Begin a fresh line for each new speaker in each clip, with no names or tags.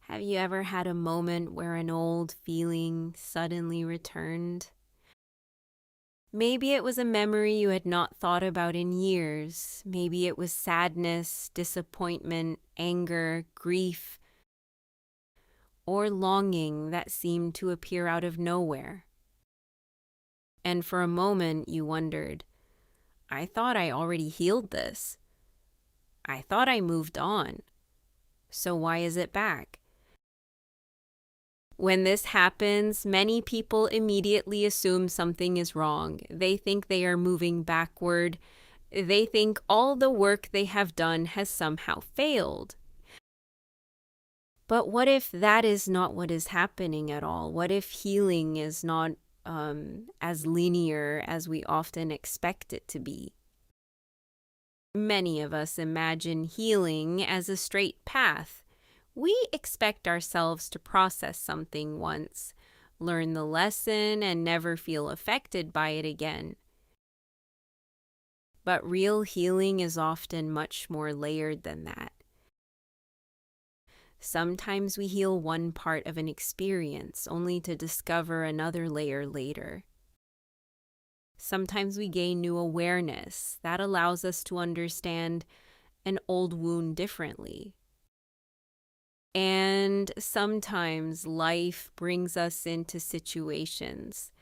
Have you ever had a moment where an old feeling suddenly returned? Maybe it was a memory you had not thought about in years. Maybe it was sadness, disappointment, anger, grief, or longing that seemed to appear out of nowhere. And for a moment you wondered, I thought I already healed this. I thought I moved on. So why is it back? When this happens, many people immediately assume something is wrong. They think they are moving backward. They think all the work they have done has somehow failed. But what if that is not what is happening at all? What if healing is not as linear as we often expect it to be? Many of us imagine healing as a straight path. We expect ourselves to process something once, learn the lesson, and never feel affected by it again. But real healing is often much more layered than that. Sometimes we heal one part of an experience only to discover another layer later. Sometimes we gain new awareness that allows us to understand an old wound differently. And sometimes life brings us into situations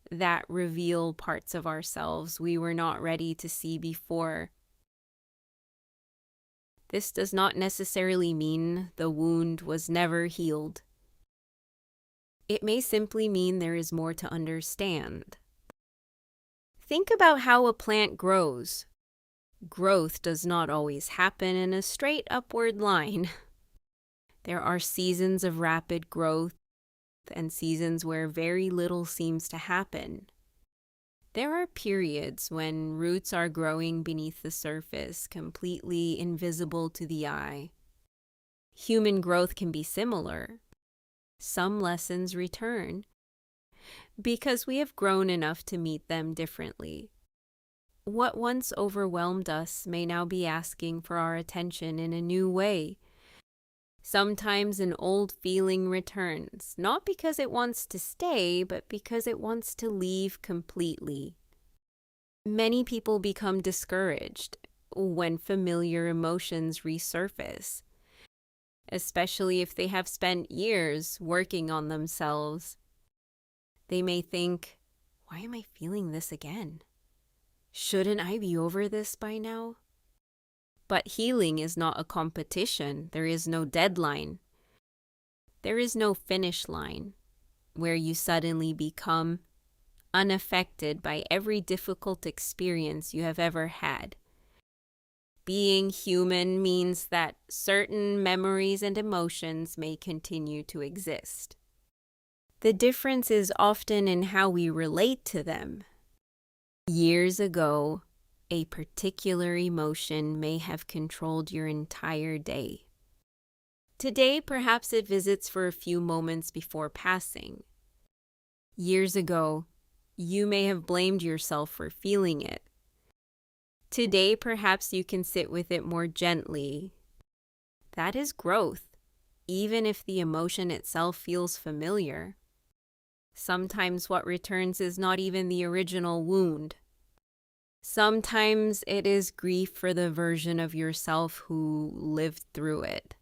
that reveal parts of ourselves we were not ready to see before. This does not necessarily mean the wound was never healed. It may simply mean there is more to understand. Think about how a plant grows. Growth does not always happen in a straight upward line. There are seasons of rapid growth and seasons where very little seems to happen. There are periods when roots are growing beneath the surface, completely invisible to the eye. Human growth can be similar. Some lessons return because we have grown enough to meet them differently. What once overwhelmed us may now be asking for our attention in a new way. Sometimes an old feeling returns, not because it wants to stay, but because it wants to leave completely. Many people become discouraged when familiar emotions resurface, especially if they have spent years working on themselves. They may think, why am I feeling this again? Shouldn't I be over this by now? But healing is not a competition. There is no deadline. There is no finish line where you suddenly become unaffected by every difficult experience you have ever had. Being human means that certain memories and emotions may continue to exist. The difference is often in how we relate to them. Years ago, a particular emotion may have controlled your entire day. Today, perhaps it visits for a few moments before passing. Years ago, you may have blamed yourself for feeling it. Today, perhaps you can sit with it more gently. That is growth, even if the emotion itself feels familiar. Sometimes what returns is not even the original wound. Sometimes it is grief for the version of yourself who lived through it.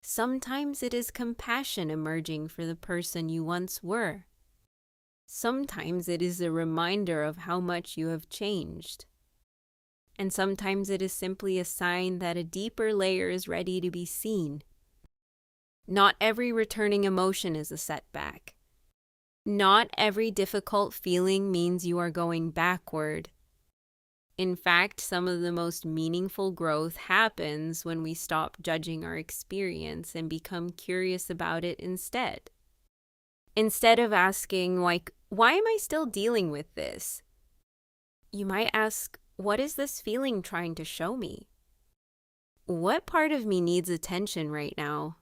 Sometimes it is compassion emerging for the person you once were. Sometimes it is a reminder of how much you have changed. And sometimes it is simply a sign that a deeper layer is ready to be seen. Not every returning emotion is a setback. Not every difficult feeling means you are going backward. In fact, some of the most meaningful growth happens when we stop judging our experience and become curious about it instead. Instead of asking, like, why am I still dealing with this? You might ask, what is this feeling trying to show me? What part of me needs attention right now?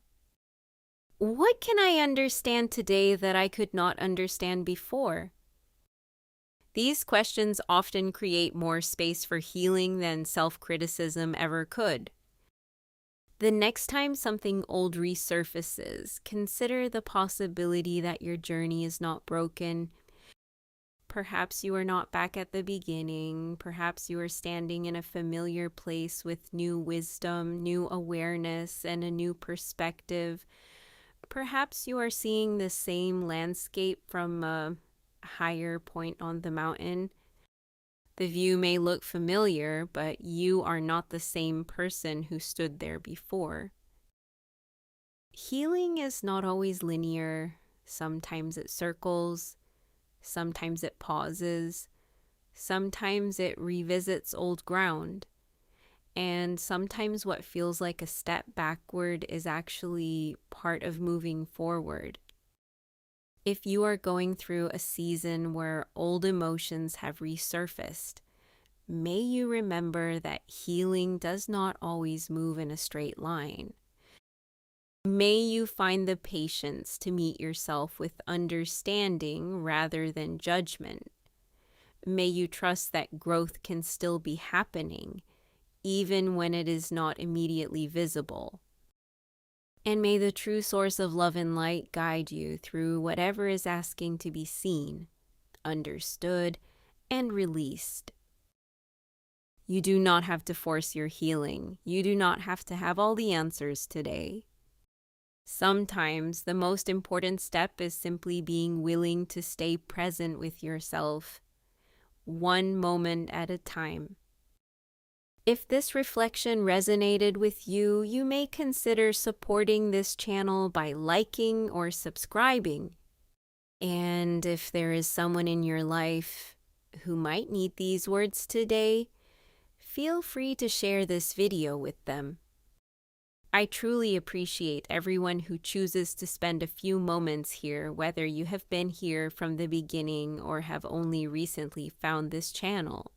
What can I understand today that I could not understand before? These questions often create more space for healing than self-criticism ever could. The next time something old resurfaces, consider the possibility that your journey is not broken. Perhaps you are not back at the beginning. Perhaps you are standing in a familiar place with new wisdom, new awareness, and a new perspective. Perhaps you are seeing the same landscape from a higher point on the mountain. The view may look familiar, but you are not the same person who stood there before. Healing is not always linear. Sometimes it circles, sometimes it pauses, sometimes it revisits old ground, and sometimes what feels like a step backward is actually part of moving forward. If you are going through a season where old emotions have resurfaced, may you remember that healing does not always move in a straight line. May you find the patience to meet yourself with understanding rather than judgment. May you trust that growth can still be happening, even when it is not immediately visible. And may the true source of love and light guide you through whatever is asking to be seen, understood, and released. You do not have to force your healing. You do not have to have all the answers today. Sometimes the most important step is simply being willing to stay present with yourself, one moment at a time. If this reflection resonated with you, you may consider supporting this channel by liking or subscribing. And if there is someone in your life who might need these words today, feel free to share this video with them. I truly appreciate everyone who chooses to spend a few moments here, whether you have been here from the beginning or have only recently found this channel.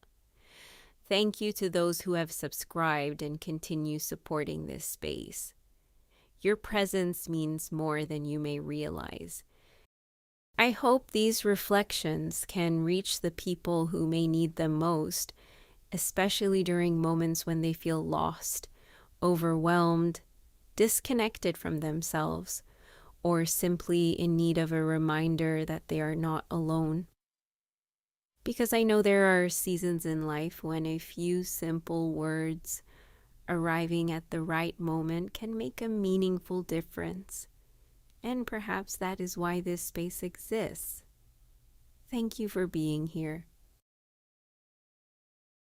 Thank you to those who have subscribed and continue supporting this space. Your presence means more than you may realize. I hope these reflections can reach the people who may need them most, especially during moments when they feel lost, overwhelmed, disconnected from themselves, or simply in need of a reminder that they are not alone. Because I know there are seasons in life when a few simple words arriving at the right moment can make a meaningful difference. And perhaps that is why this space exists. Thank you for being here.